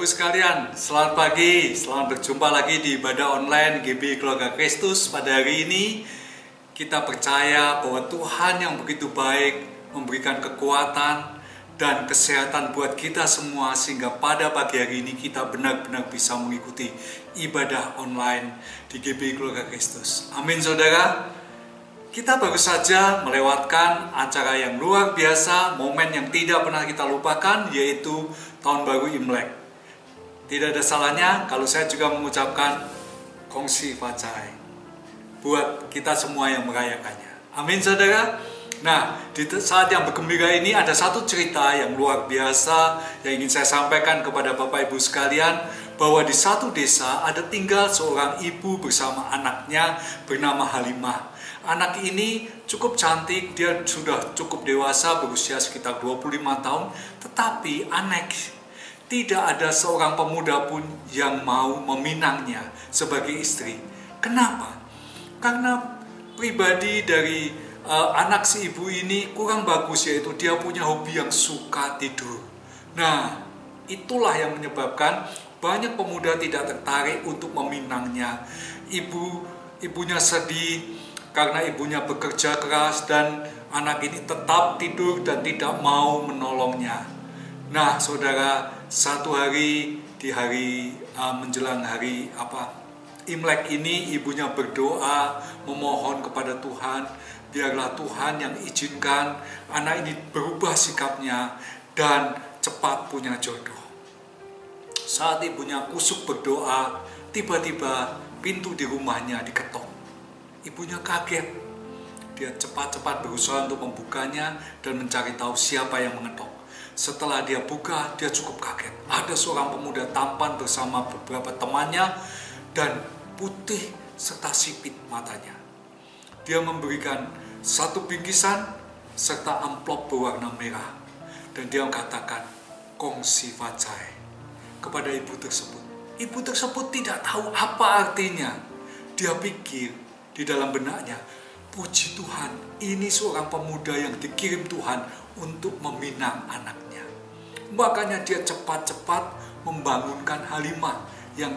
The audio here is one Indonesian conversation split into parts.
Bapak Ibu sekalian, selamat pagi, selamat berjumpa lagi di ibadah online GB Keluarga Kristus. Pada hari ini kita percaya bahwa Tuhan yang begitu baik memberikan kekuatan dan kesehatan buat kita semua, sehingga pada pagi hari ini kita benar-benar bisa mengikuti ibadah online di GB Keluarga Kristus. Amin saudara. Kita baru saja melewatkan acara yang luar biasa, momen yang tidak pernah kita lupakan, yaitu Tahun Baru Imlek. Tidak ada salahnya kalau saya juga mengucapkan Kongsi Fachai buat kita semua yang merayakannya. Amin saudara. Nah, di saat yang bergembira ini ada satu cerita yang luar biasa yang ingin saya sampaikan kepada Bapak Ibu sekalian, bahwa di satu desa ada tinggal seorang ibu bersama anaknya bernama Halimah. Anak ini cukup cantik, dia sudah cukup dewasa, berusia sekitar 25 tahun, tetapi aneh, tidak ada seorang pemuda pun yang mau meminangnya sebagai istri. Kenapa? Karena pribadi dari anak si ibu ini kurang bagus, yaitu dia punya hobi yang suka tidur. Nah, itulah yang menyebabkan banyak pemuda tidak tertarik untuk meminangnya. Ibunya sedih karena ibunya bekerja keras dan anak ini tetap tidur dan tidak mau menolongnya. Nah, saudara, satu hari di hari menjelang hari Imlek ini, ibunya berdoa memohon kepada Tuhan, biarlah Tuhan yang izinkan anak ini berubah sikapnya dan cepat punya jodoh. Saat ibunya kusuk berdoa, tiba-tiba pintu di rumahnya diketok. Ibunya kaget. Dia cepat-cepat berusaha untuk membukanya dan mencari tahu siapa yang mengetok. Setelah dia buka, dia cukup kaget. Ada seorang pemuda tampan bersama beberapa temannya dan putih serta sipit matanya. Dia memberikan satu bingkisan serta amplop berwarna merah. Dan dia mengatakan, Kongsi Fachai kepada ibu tersebut. Ibu tersebut tidak tahu apa artinya. Dia pikir di dalam benaknya, puji Tuhan, ini seorang pemuda yang dikirim Tuhan untuk meminang anaknya. Makanya dia cepat-cepat membangunkan Halimah yang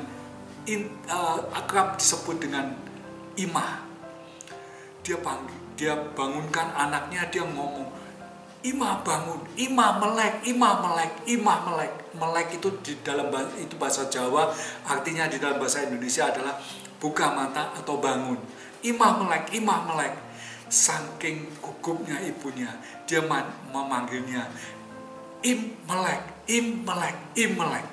akrab disebut dengan Imah. Dia bangunkan anaknya, dia ngomong, Imah bangun, Imah melek, Imah melek, Imah melek. Melek itu di dalam itu bahasa Jawa, artinya di dalam bahasa Indonesia adalah buka mata atau bangun. Imah melek, Imah melek. Saking gugupnya ibunya, dia memanggilnya Im melek, Im melek, Im melek.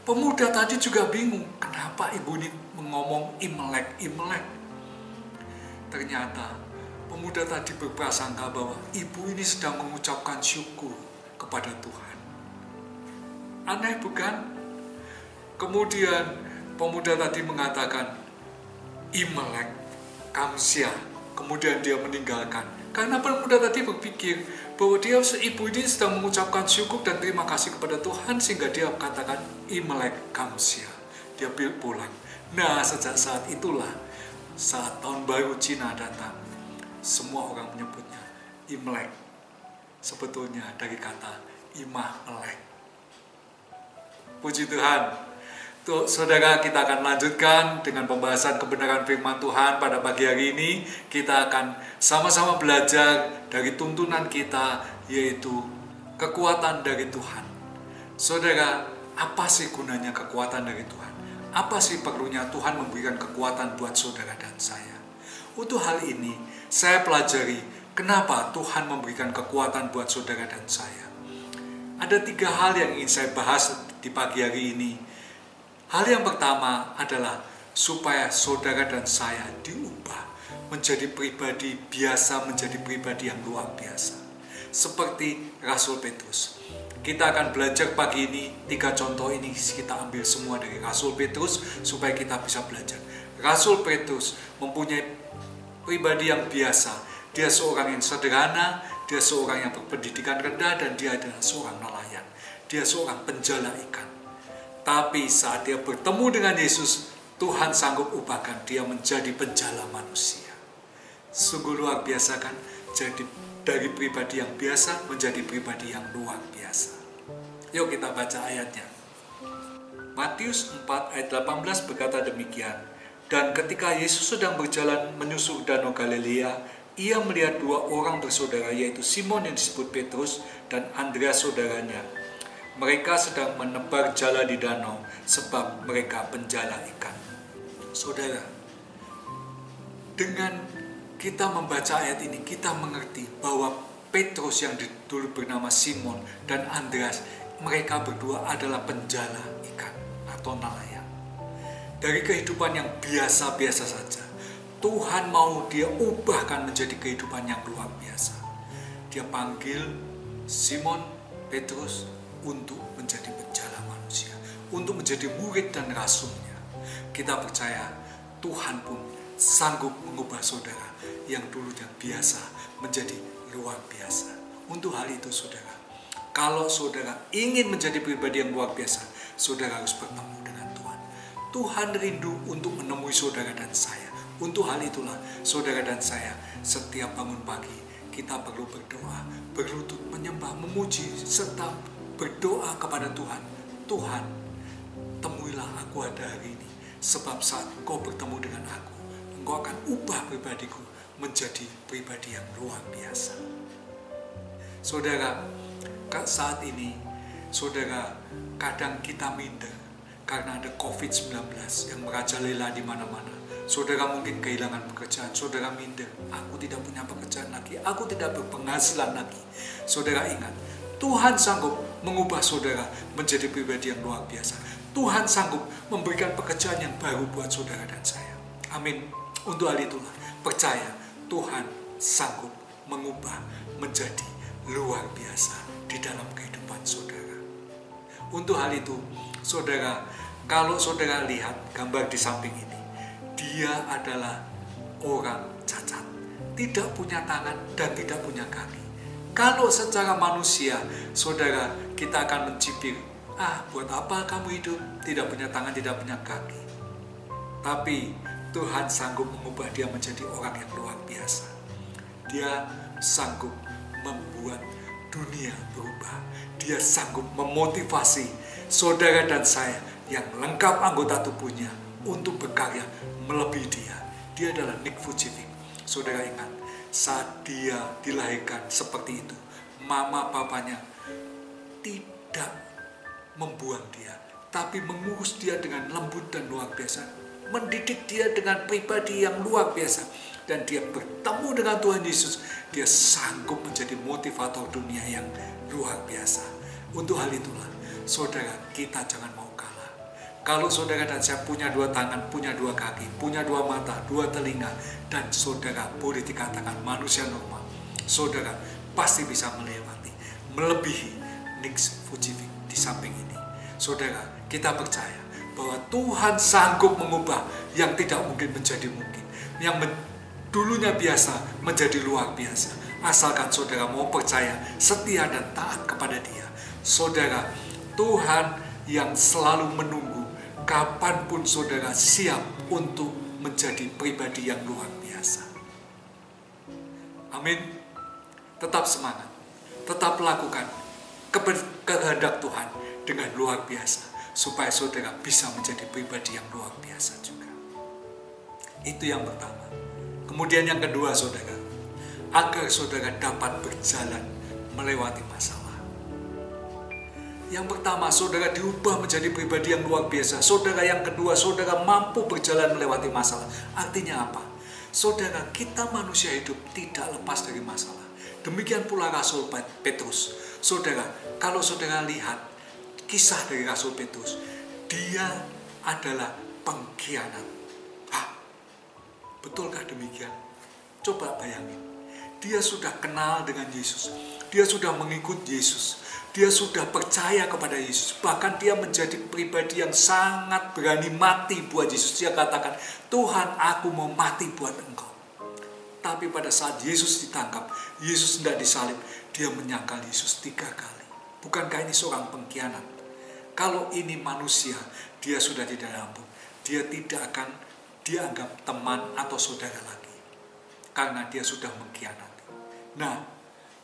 Pemuda tadi juga bingung, kenapa ibu ini ngomong Im melek, Im melek. Ternyata pemuda tadi berprasangka bahwa ibu ini sedang mengucapkan syukur kepada Tuhan. Aneh bukan? Kemudian pemuda tadi mengatakan Imlek Kamsia. Kemudian dia meninggalkan. Karena pemuda tadi berpikir bahwa ibu ini sedang mengucapkan syukur dan terima kasih kepada Tuhan, sehingga dia katakan Imlek Kamsia. Dia pulang. Nah, sejak saat itulah, saat tahun baru Cina datang, semua orang menyebutnya Imlek. Sebetulnya dari kata Imah melek. Puji Tuhan. Tuh, saudara, kita akan lanjutkan dengan pembahasan kebenaran firman Tuhan pada pagi hari ini. Kita akan sama-sama belajar dari tuntunan kita, yaitu kekuatan dari Tuhan. Saudara, apa sih gunanya kekuatan dari Tuhan? Apa sih perlunya Tuhan memberikan kekuatan buat saudara dan saya? Untuk hal ini, saya pelajari kenapa Tuhan memberikan kekuatan buat saudara dan saya. Ada 3 hal yang ingin saya bahas di pagi hari ini. Hal yang pertama adalah supaya saudara dan saya diubah menjadi pribadi biasa, menjadi pribadi yang luar biasa. Seperti Rasul Petrus. Kita akan belajar pagi ini 3 contoh ini, kita ambil semua dari Rasul Petrus supaya kita bisa belajar. Rasul Petrus mempunyai pribadi yang biasa. Dia seorang yang sederhana, dia seorang yang berpendidikan rendah, dan dia adalah seorang nelayan. Dia seorang penjala ikan. Tapi saat dia bertemu dengan Yesus, Tuhan sanggup ubahkan dia menjadi penjala manusia. Sungguh luar biasa kan? Jadi dari pribadi yang biasa menjadi pribadi yang luar biasa. Yuk kita baca ayatnya. Matius 4 ayat 18 berkata demikian. Dan ketika Yesus sedang berjalan menyusur danau Galilea, ia melihat dua orang bersaudara, yaitu Simon yang disebut Petrus dan Andreas saudaranya. Mereka sedang menebar jala di danau sebab mereka penjala ikan. Saudara, dengan kita membaca ayat ini, kita mengerti bahwa Petrus yang dulu bernama Simon dan Andreas, mereka berdua adalah penjala ikan atau nelayan. Dari kehidupan yang biasa-biasa saja, Tuhan mau dia ubahkan menjadi kehidupan yang luar biasa. Dia panggil Simon Petrus untuk menjadi penjala manusia, untuk menjadi murid dan rasulnya. Kita percaya Tuhan pun sanggup mengubah saudara yang dulunya biasa menjadi luar biasa. Untuk hal itu saudara, kalau saudara ingin menjadi pribadi yang luar biasa, saudara harus bertemu dengan Tuhan. Tuhan rindu untuk menemui saudara dan saya. Untuk hal itulah saudara dan saya setiap bangun pagi kita perlu berdoa, berlutut menyembah, memuji, serta berdoa kepada Tuhan. Tuhan, temuilah aku ada hari ini, sebab saat Engkau bertemu dengan aku, Engkau akan ubah pribadiku menjadi pribadi yang luar biasa. Saudara, saat ini saudara kadang kita minder karena ada COVID-19 yang merajalela di mana-mana. Saudara mungkin kehilangan pekerjaan, saudara minder, aku tidak punya pekerjaan lagi, aku tidak berpenghasilan lagi. Saudara ingat, Tuhan sanggup mengubah saudara menjadi pribadi yang luar biasa. Tuhan sanggup memberikan pekerjaan yang baru buat saudara dan saya. Amin. Untuk hal itulah, percaya Tuhan sanggup mengubah menjadi luar biasa di dalam kehidupan saudara. Untuk hal itu, saudara, kalau saudara lihat gambar di samping ini, dia adalah orang cacat, tidak punya tangan dan tidak punya kaki. Kalau secara manusia, saudara, kita akan mencibir, buat apa kamu hidup, tidak punya tangan, tidak punya kaki. Tapi Tuhan sanggup mengubah dia menjadi orang yang luar biasa. Dia sanggup membuat dunia berubah. Dia sanggup memotivasi saudara dan saya yang lengkap anggota tubuhnya untuk berkarya melebihi dia. Dia adalah Nick Vujicic. Saudara ingat, saat dia dilahirkan seperti itu, mama papanya tidak membuang dia, tapi mengurus dia dengan lembut dan luar biasa, mendidik dia dengan pribadi yang luar biasa. Dan dia bertemu dengan Tuhan Yesus, dia sanggup menjadi motivator dunia yang luar biasa. Untuk hal itulah, saudara, kita jangan mau kalah. Kalau saudara dan saya punya dua tangan, punya dua kaki, punya dua mata, dua telinga, dan saudara boleh dikatakan manusia normal, saudara pasti bisa melebihi Nick Vujicic di samping ini. Saudara, kita percaya bahwa Tuhan sanggup mengubah yang tidak mungkin menjadi mungkin, yang dulunya biasa menjadi luar biasa. Asalkan saudara mau percaya, setia dan taat kepada Dia. Saudara, Tuhan yang selalu menunggu kapanpun saudara siap untuk menjadi pribadi yang luar biasa. Amin. Tetap semangat, tetap lakukan kehendak Tuhan dengan luar biasa, supaya saudara bisa menjadi pribadi yang luar biasa juga. Itu yang pertama. Kemudian yang kedua, saudara, agar saudara dapat berjalan melewati masalah. Yang pertama, saudara diubah menjadi pribadi yang luar biasa. Saudara yang kedua, saudara mampu berjalan melewati masalah. Artinya apa? Saudara, kita manusia hidup tidak lepas dari masalah. Demikian pula Rasul Petrus. Saudara, kalau saudara lihat kisah dari Rasul Petrus, dia adalah pengkhianat. Betulkah demikian? Coba bayangin. Dia sudah kenal dengan Yesus. Dia sudah mengikut Yesus. Dia sudah percaya kepada Yesus. Bahkan dia menjadi pribadi yang sangat berani mati buat Yesus. Dia katakan, Tuhan, aku mau mati buat Engkau. Tapi pada saat Yesus ditangkap, Yesus tidak disalib, dia menyangkal Yesus 3 kali. Bukankah ini seorang pengkhianat? Kalau ini manusia, dia sudah tidak ampun. Dia tidak akan dianggap teman atau saudara lagi. Karena dia sudah mengkhianati. Nah,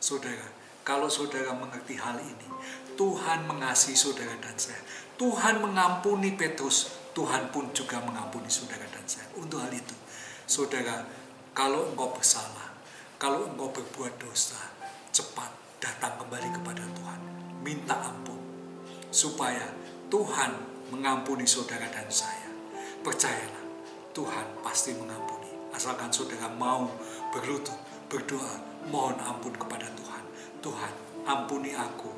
saudara, Kalau saudara mengerti hal ini, Tuhan mengasihi saudara dan saya. Tuhan mengampuni Petrus, Tuhan pun juga mengampuni saudara dan saya. Untuk hal itu, saudara, kalau engkau bersalah, kalau engkau berbuat dosa, cepat datang kembali kepada Tuhan. Minta ampun, supaya Tuhan mengampuni saudara dan saya. Percayalah, Tuhan pasti mengampuni. Asalkan saudara mau berlutut, berdoa, mohon ampun kepada Tuhan. Tuhan, ampuni aku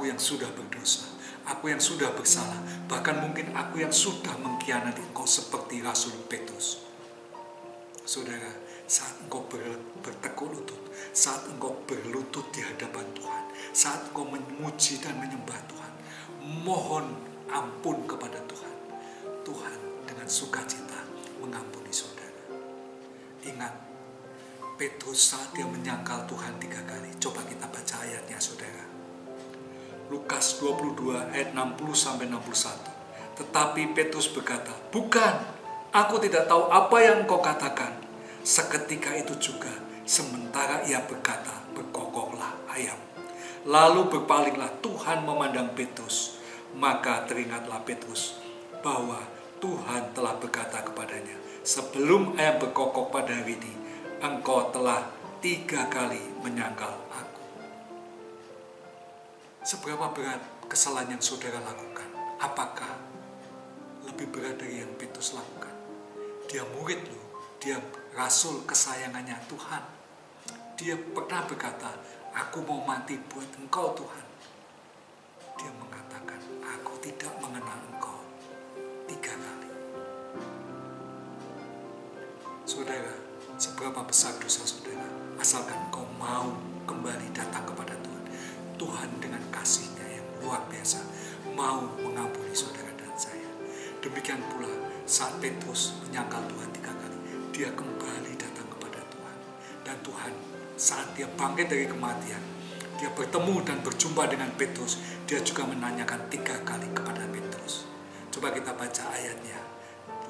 yang sudah berdosa, aku yang sudah bersalah, bahkan mungkin aku yang sudah mengkhianati engkau seperti Rasul Petrus. Saudara, saat engkau bertekuk lutut, saat engkau berlutut di hadapan Tuhan, saat engkau memuji dan menyembah Tuhan, mohon ampun kepada Tuhan. Tuhan dengan sukacita mengampuni saudara. Ingat, Petrus saat dia menyangkal Tuhan 3 kali. Coba kita baca ayatnya, saudara. Lukas 22 ayat 60-61. Tetapi Petrus berkata, "Bukan, aku tidak tahu apa yang kau katakan." Seketika itu juga, sementara ia berkata, berkokoklah ayam. Lalu berpalinglah Tuhan memandang Petrus. Maka teringatlah Petrus bahwa Tuhan telah berkata kepadanya, "Sebelum ayam berkokok pada hari ini, engkau telah 3 kali menyangkal aku." Seberapa berat kesalahan yang saudara lakukan? Apakah lebih berat dari yang Petrus lakukan? Dia murid loh, dia rasul kesayangannya Tuhan. Dia pernah berkata, "Aku mau mati buat engkau Tuhan." Dia mengatakan, "Aku tidak mengenal engkau." 3 kali. Saudara, seberapa besar dosa saudara, asalkan engkau mau kembali datang kepada Tuhan. Tuhan dengan kasih-Nya yang luar biasa mau mengampuni saudara dan saya. Demikian pula saat Petrus menyangkal Tuhan 3 kali, dia kembali datang kepada Tuhan. Dan Tuhan saat dia bangkit dari kematian, dia bertemu dan berjumpa dengan Petrus, dia juga menanyakan 3 kali kepada Petrus. Coba kita baca ayatnya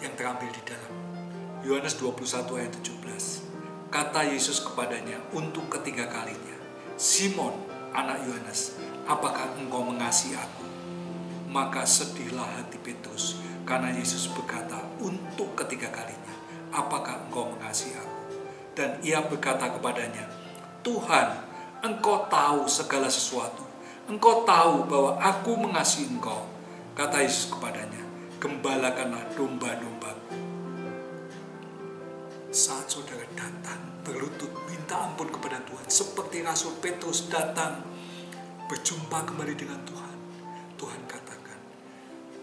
yang terambil di dalam Yohanes 21 ayat 17. Kata Yesus kepadanya untuk ketiga kalinya, "Simon, anak Yohanes, apakah engkau mengasihi aku?" Maka sedihlah hati Petrus, karena Yesus berkata untuk ketiga kalinya, "Apakah engkau mengasihi aku?" Dan ia berkata kepadanya, "Tuhan, engkau tahu segala sesuatu. Engkau tahu bahwa aku mengasihi engkau." Kata Yesus kepadanya, "Gembalakanlah domba-dombaku." Saat saudara datang berlutut minta ampun kepada Tuhan, seperti Rasul Petrus datang berjumpa kembali dengan Tuhan, Tuhan katakan,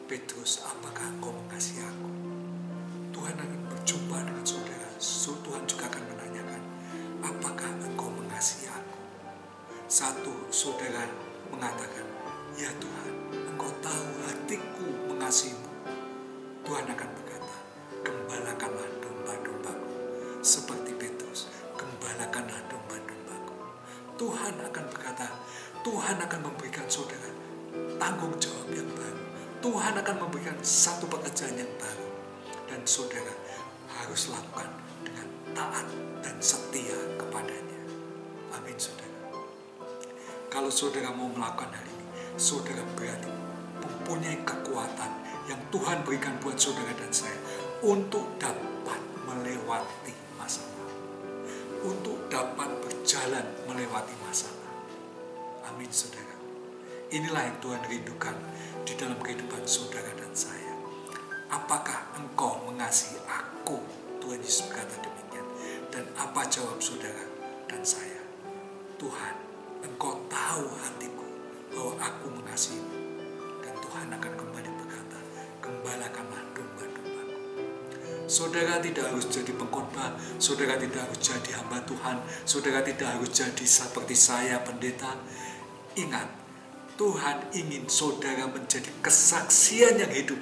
"Petrus, apakah engkau mengasihi aku?" Tuhan akan berjumpa dengan saudara. Tuhan juga akan menanyakan, "Apakah engkau mengasihi aku?" Satu saudara mengatakan, "Ya Tuhan, engkau tahu hatiku mengasihimu." Tuhan akan berkata, "Gembalakanlah domba-dombaku." Seperti Petrus, "Gembalakanlah domba-dombaku." Tuhan akan berkata, Tuhan akan memberikan saudara tanggung jawab yang baru. Tuhan akan memberikan satu pekerjaan yang baru. Dan saudara harus lakukan dengan taat dan setia kepadanya. Amin, saudara. Kalau saudara mau melakukan hal ini, saudara berarti mempunyai kekuatan yang Tuhan berikan buat saudara dan saya untuk dapat melewati masalah, untuk dapat berjalan melewati masalah. Amin, saudara. Inilah yang Tuhan rindukan di dalam kehidupan saudara dan saya. Apakah engkau mengasihi aku? Tuhan Yesus berkata demikian. Dan apa jawab saudara dan saya? Tuhan, engkau tahu hatiku bahwa aku mengasihimu. Dan Tuhan akan kembali berkata, "Gembalakanlah domba-dombaku." Saudara tidak harus jadi pengkhotbah, saudara tidak harus jadi hamba Tuhan, saudara tidak harus jadi seperti saya, pendeta. Ingat, Tuhan ingin saudara menjadi kesaksian yang hidup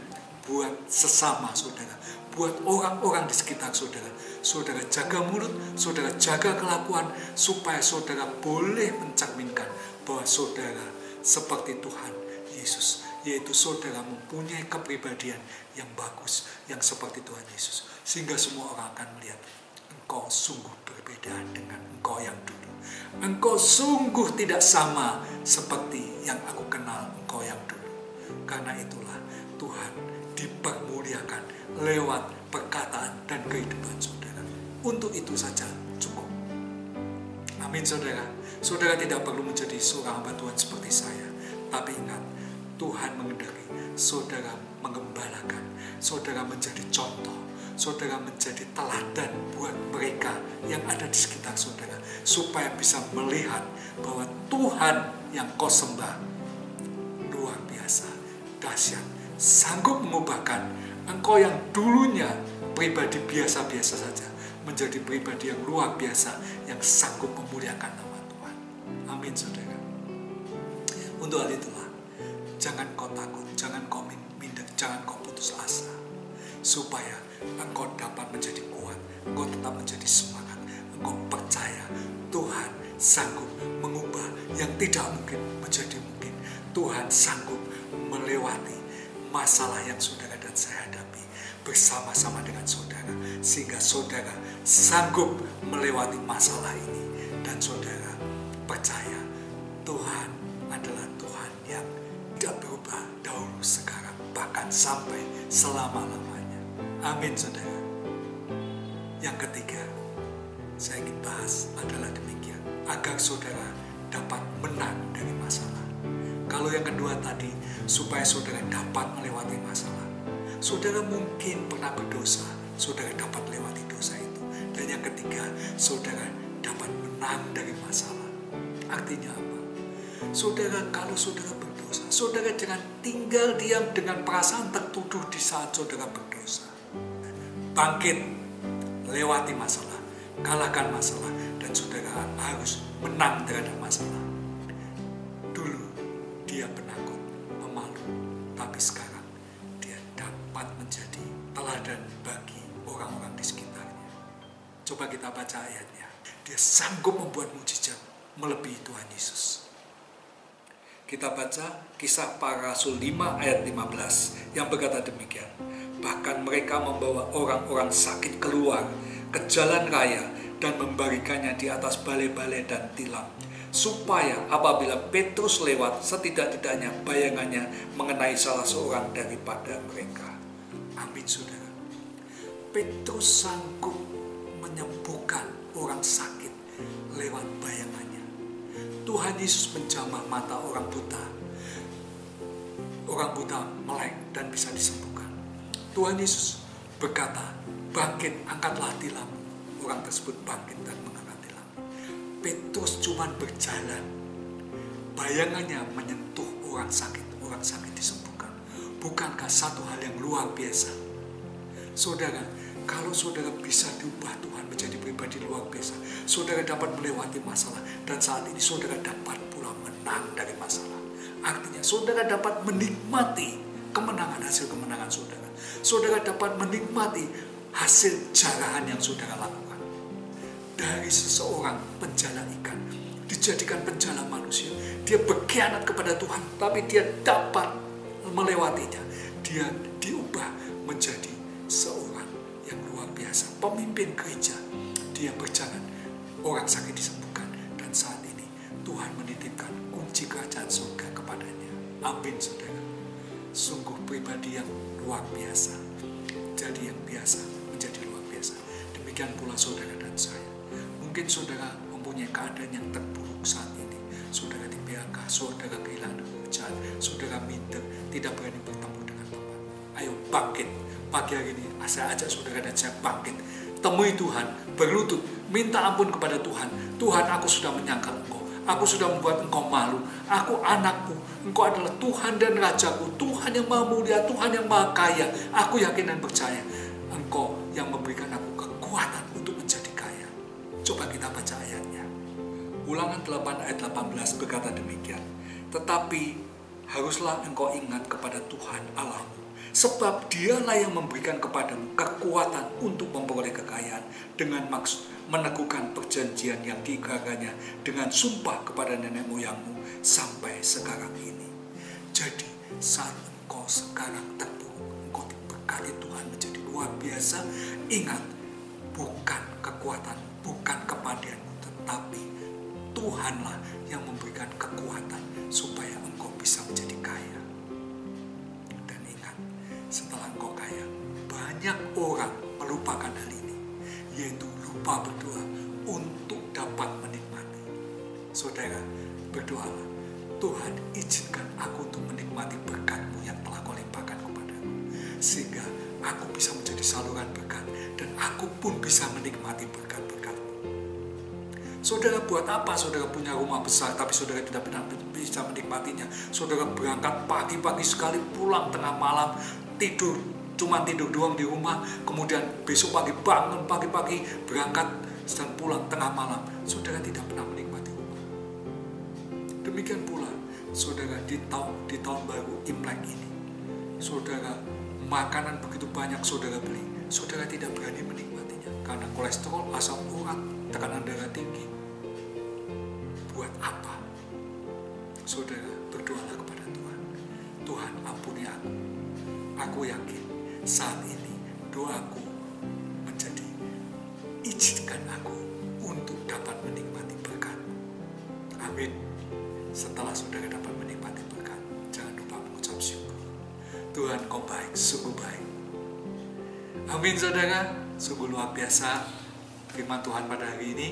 buat sesama saudara, buat orang-orang di sekitar saudara. Saudara jaga mulut, saudara jaga kelakuan, supaya saudara boleh mencerminkan bahwa saudara seperti Tuhan Yesus, yaitu saudara mempunyai kepribadian yang bagus, yang seperti Tuhan Yesus, sehingga semua orang akan melihat engkau sungguh berbeda dengan engkau yang dulu. Engkau sungguh tidak sama seperti yang aku kenal engkau yang dulu. Karena itulah Tuhan dipermuliakan lewat perkataan dan kehidupan saudara. Untuk itu saja cukup. Amin saudara. Saudara tidak perlu menjadi seorang hamba Tuhan seperti saya. Tapi ingat, Tuhan mengendaki saudara mengembalakan, saudara menjadi contoh, saudara menjadi teladan buat mereka yang ada di sekitar saudara, supaya bisa melihat bahwa Tuhan yang kau sembah luar biasa, dahsyat, sanggup mengubahkan engkau yang dulunya pribadi biasa-biasa saja menjadi pribadi yang luar biasa, yang sanggup memuliakan nama Tuhan. Amin saudara. Untuk hal itulah, jangan kau takut, jangan kau minder, jangan kau putus asa, supaya engkau dapat menjadi kuat, engkau tetap menjadi semangat, engkau percaya Tuhan sanggup mengubah yang tidak mungkin menjadi mungkin. Tuhan sanggup melewati masalah yang saudara dan saya hadapi bersama-sama dengan saudara, sehingga saudara sanggup melewati masalah ini. Dan saudara percaya Tuhan adalah Tuhan yang tidak berubah dahulu, sekarang, bahkan sampai selama-lamanya. Amin saudara. Yang ketiga saya ingin bahas adalah demikian, agar saudara dapat menang dari masalah. Kalau yang kedua tadi, supaya saudara dapat melewati masalah. Saudara mungkin pernah berdosa, saudara dapat lewati dosa itu. Dan yang ketiga, saudara dapat menang dari masalah. Artinya apa? Saudara, kalau saudara berdosa, saudara jangan tinggal diam dengan perasaan tertuduh di saat saudara berdosa. Bangkit, lewati masalah, kalahkan masalah, dan saudara harus menang terhadap masalah. Dulu dia penakut, pemalu, tapi sekarang dia dapat menjadi teladan bagi orang-orang di sekitarnya. Coba kita baca ayatnya. Dia sanggup membuat mujizat melebihi Tuhan Yesus. Kita baca Kisah Para Rasul 5 ayat 15 yang berkata demikian. Bahkan mereka membawa orang-orang sakit keluar ke jalan raya dan membarikannya di atas balai-balai dan tilam, supaya apabila Petrus lewat, setidak-tidaknya bayangannya mengenai salah seorang daripada mereka. Amin saudara. Petrus sanggup menyembuhkan orang sakit lewat bayangannya. Tuhan Yesus menjamah mata orang buta. Orang buta melek dan bisa disembuhkan. Tuhan Yesus berkata, bangkit, angkatlah tilam. Orang tersebut bangkit dan mengangkat tilam. Petrus cuma berjalan, bayangannya menyentuh orang sakit disembuhkan. Bukankah satu hal yang luar biasa? Saudara, kalau saudara bisa diubah Tuhan menjadi pribadi luar biasa, saudara dapat melewati masalah, dan saat ini saudara dapat pula menang dari masalah. Artinya saudara dapat menikmati kemenangan, hasil kemenangan saudara. Saudara dapat menikmati hasil jarahan yang saudara lakukan. Dari seseorang penjala ikan dijadikan penjala manusia. Dia berkhianat kepada Tuhan, tapi dia dapat melewatinya. Dia diubah menjadi seorang yang luar biasa, pemimpin gereja. Dia berjalan, orang sakit disembuhkan, dan saat ini Tuhan menitipkan kunci kerajaan surga kepadanya. Amin saudara. Sungguh pribadi yang luar biasa. Jadi yang biasa menjadi luar biasa. Demikian pula saudara dan saya. Mungkin saudara mempunyai keadaan yang terburuk saat ini. Saudara di PHK, saudara kehilangan pekerjaan, saudara minder, tidak berani bertemu dengan Tuhan. Ayo bangkit. Pagi hari ini saya ajak saudara dan saya bangkit. Temui Tuhan, berlutut, minta ampun kepada Tuhan. Tuhan, aku sudah menyangkal Engkau. Aku sudah membuat Engkau malu. Aku anakmu. Engkau adalah Tuhan dan Rajaku. Tuhan yang maha mulia, Tuhan yang maha kaya. Aku yakin dan percaya Engkau yang memberikan aku kekuatan untuk menjadi kaya. Coba kita baca ayatnya. Ulangan 8 ayat 18 berkata demikian. Tetapi haruslah engkau ingat kepada Tuhan Allahmu, sebab dialah yang memberikan kepadamu kekuatan untuk memperoleh kekayaan, dengan maksud meneguhkan perjanjian yang diikrarkannya dengan sumpah kepada nenek moyangmu sampai sekarang ini. Jadi saat engkau sekarang terpuruk, engkau diberkati Tuhan menjadi luar biasa, ingat, bukan kekuatan bukan kepandaianmu, tetapi Tuhanlah yang memberikan kekuatan supaya engkau bisa menjadi kaya. Dan ingat, setelah engkau kaya, banyak orang melupakan hal ini, yaitu lupa berdoa untuk dapat menikmati. Saudara, berdoalah, Tuhan izinkan aku untuk menikmati berkat-Mu yang telah Kau limpahkan kepadaku, sehingga aku bisa menjadi saluran berkat dan aku pun bisa menikmati berkat-berkat-Mu. Saudara, buat apa saudara punya rumah besar tapi saudara tidak pernah bisa menikmatinya? Saudara berangkat pagi-pagi sekali, pulang tengah malam, cuma tidur doang di rumah, kemudian besok pagi bangun pagi-pagi, berangkat dan pulang tengah malam. Saudara tidak pernah menikmati rumah. Demikian pula saudara di tahun baru Imlek ini, saudara makanan begitu banyak saudara beli, saudara tidak berani menikmatinya karena kolesterol, asam urat, tekanan darah tinggi. Buat apa? Saudara, berdoalah kepada Tuhan. Tuhan, ampuni aku. Aku yakin saat ini doaku menjadi izinkan aku untuk dapat menikmati berkat. Amin. Setelah saudara dapat menikmati berkat, jangan lupa mengucap syukur. Tuhan, Kau baik, sungguh baik. Amin saudara, sungguh luar biasa firman Tuhan pada hari ini.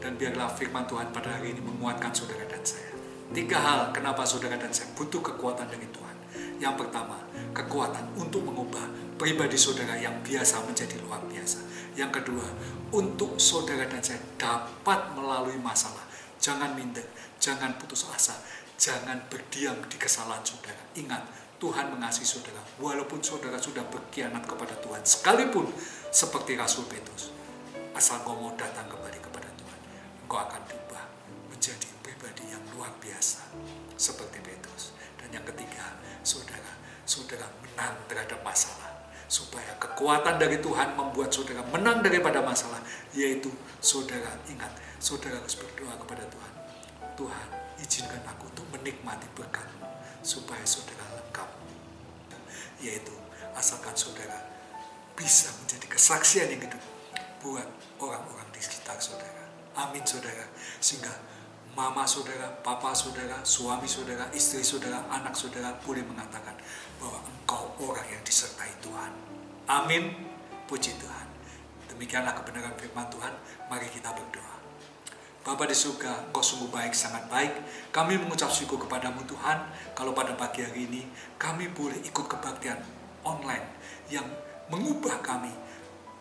Dan biarlah firman Tuhan pada hari ini menguatkan saudara dan saya. 3 hal kenapa saudara dan saya butuh kekuatan dari Tuhan. Yang pertama, kekuatan untuk mengubah pribadi saudara yang biasa menjadi luar biasa. Yang kedua, untuk saudara dan saya dapat melalui masalah. Jangan minder, jangan putus asa, jangan berdiam di kesalahan saudara. Ingat, Tuhan mengasihi saudara, walaupun saudara sudah berkhianat kepada Tuhan, sekalipun seperti Rasul Petrus. Asal kau mau datang kembali kepada Tuhan, engkau akan diubah menjadi pribadi yang luar biasa seperti Petrus. Dan yang ketiga, saudara menang terhadap masalah. Supaya kekuatan dari Tuhan membuat saudara menang daripada masalah, yaitu saudara ingat, saudara harus berdoa kepada Tuhan. Tuhan, izinkan aku untuk menikmati berkat-Mu supaya saudara lengkap. Yaitu asalkan saudara bisa menjadi kesaksian yang hidup buat orang-orang di sekitar saudara. Amin saudara. Sehingga mama saudara, papa saudara, suami saudara, istri saudara, anak saudara boleh mengatakan bahwa engkau orang yang disertai Tuhan. Amin. Puji Tuhan. Demikianlah kebenaran firman Tuhan. Mari kita berdoa. Bapa di surga, Engkau sungguh baik, sangat baik. Kami mengucap syukur kepadamu Tuhan, kalau pada pagi hari ini kami boleh ikut kebaktian online yang mengubah kami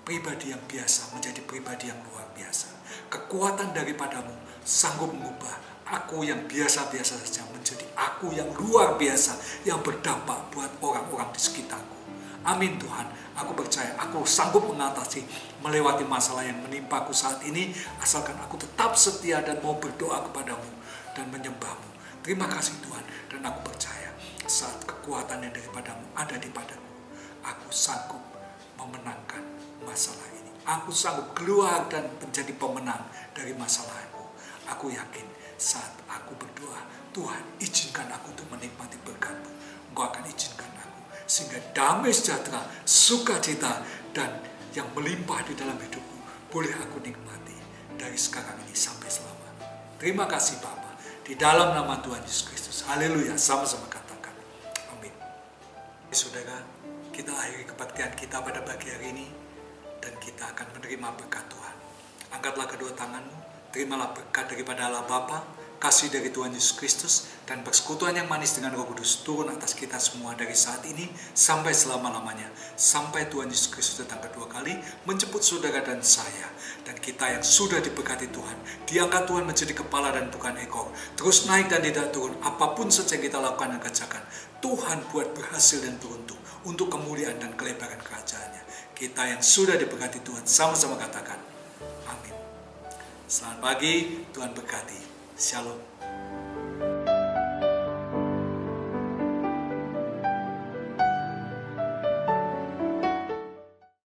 pribadi yang biasa menjadi pribadi yang luar biasa. Kekuatan daripadamu sanggup mengubah aku yang biasa-biasa saja menjadi aku yang luar biasa, yang berdampak buat orang-orang di sekitarku. Amin Tuhan, aku percaya aku sanggup mengatasi, melewati masalah yang menimpaku saat ini, asalkan aku tetap setia dan mau berdoa kepadamu dan menyembahmu. Terima kasih Tuhan, dan aku percaya saat kekuatan yang daripadamu ada di padaku, aku sanggup memenangkan masalah ini. Aku sanggup keluar dan menjadi pemenang dari masalahku. Aku yakin saat aku berdoa, Tuhan izinkan aku untuk menikmati berkat-Mu. Engkau akan izinkan aku sehingga damai sejahtera, sukacita, dan yang melimpah di dalam hidupku boleh aku nikmati dari sekarang ini sampai selamanya. Terima kasih Bapa, di dalam nama Tuhan Yesus Kristus. Haleluya, sama-sama katakan amin. Saudara, kita akhiri kebaktian kita pada pagi hari ini dan kita akan menerima berkat Tuhan. Angkatlah kedua tanganmu, terimalah berkat daripada Allah Bapa, kasih dari Tuhan Yesus Kristus, dan persekutuan yang manis dengan Roh Kudus turun atas kita semua dari saat ini sampai selama-lamanya. Sampai Tuhan Yesus Kristus datang kedua kali menjemput saudara dan saya. Dan kita yang sudah diberkati Tuhan, diangkat Tuhan menjadi kepala dan bukan ekor. Terus naik dan tidak turun, apapun saja yang kita lakukan dan kerjakan, Tuhan buat berhasil dan beruntung untuk kemuliaan dan kelebaran kerajaan-Nya. Kita yang sudah diberkati Tuhan, sama-sama katakan amin. Selamat pagi, Tuhan berkati. Shalom.